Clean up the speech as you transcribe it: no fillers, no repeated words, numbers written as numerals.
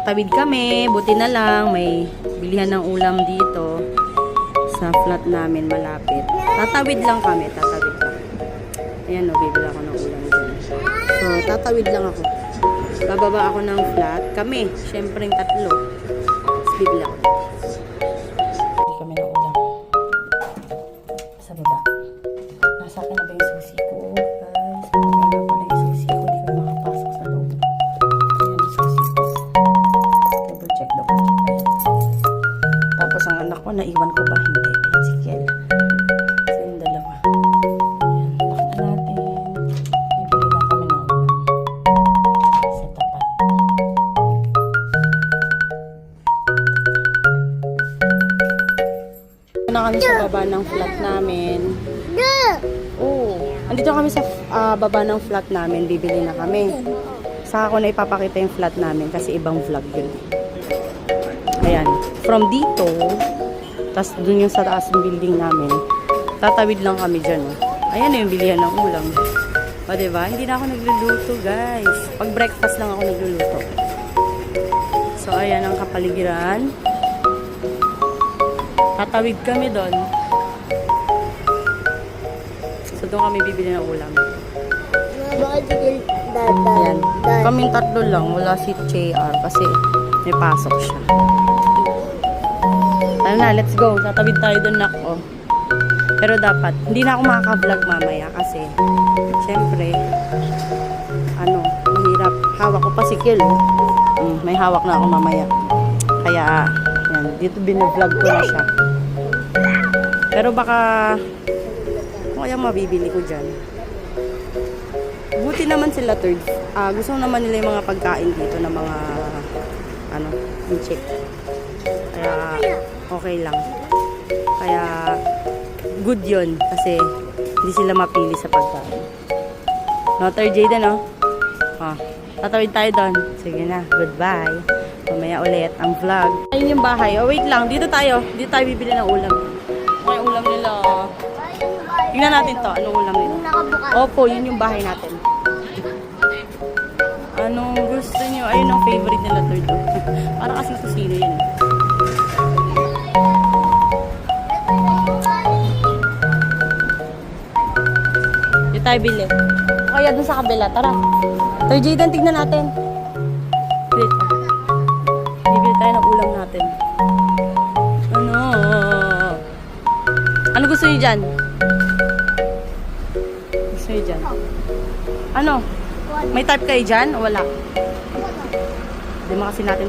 Tatawid kami. Buti na lang. May bilihan ng ulam dito. Sa flat namin malapit. Tatawid lang kami. Tatawid lang. Ayan o. Bibili ako ng ulam dyan. So, tatawid lang ako. Bababa ako ng flat. Kami. Siyempre yung tatlo. Tapos bibili ako. Bibili kami ng ulam. Sa baba. Nasa akin na ba yung susi ko? Guys, wala pala yung susi ko. Hindi ko makapasok sa loob. Ayan yung susi ko. Double check. Ayan. Tapos ang anak ko, naiwan ko ba? Hindi. Ayan si Kiel. Kasi yung dalawa. Ayan. Lock na natin. Bibili lang kami ng ulam. Sa tapat. Na kami sa baba ng flat namin. Oh, andito kami sa baba ng flat namin. Bibili na kami. Saka ko na ipapakita yung flat namin kasi ibang vlog yun. Ayan. From dito, tas dun yung sa taas ng building namin. Tatawid lang kami dyan. Oh. Ayan na yung bilihan ng ulam. O, diba? Hindi na ako nagluluto, guys. Pag breakfast lang ako nagluluto. So, ayan ang kapaligiran. Tatawid kami doon. So, doon kami bibili ng ulam. Ayan. Kaming tatlo lang. Wala si JR kasi may pasok siya. Ano na, let's go. Tatawid tayo doon, nako. Pero dapat, hindi na ako makaka-vlog mamaya kasi syempre, mahirap. Hawak ko pa si Kiel. May hawak na ako mamaya. Kaya, yan, dito binivlog ko na siya. Pero baka kaya mabibili ko dyan. Buti naman sila third. Gusto naman nila yung mga pagkain dito na mga check. Kaya okay lang. Kaya good yun kasi hindi sila mapili sa pagkain. No, third Jayden, no? Tatawid tayo doon. Sige na, goodbye. Mamaya ulit ang vlog. Ayun yung bahay. Oh, wait lang. Dito tayo bibili ng ulam. Okay, ulam nila. Tingnan natin to. Anong ulam nila? Opo, yun yung bahay natin. Anong gusto nyo? Ayun ang favorite nila, third. Para kasing kusino yun. Dito tayo bili. Kaya dun sa kabila. Tara. Third Jayden, tignan natin. Wait. Bibili tayo ng ulam natin. Ano gusto niyo dyan? Gusto niyo dyan? Ano? May type kayo dyan o wala? Hindi mo kasi natin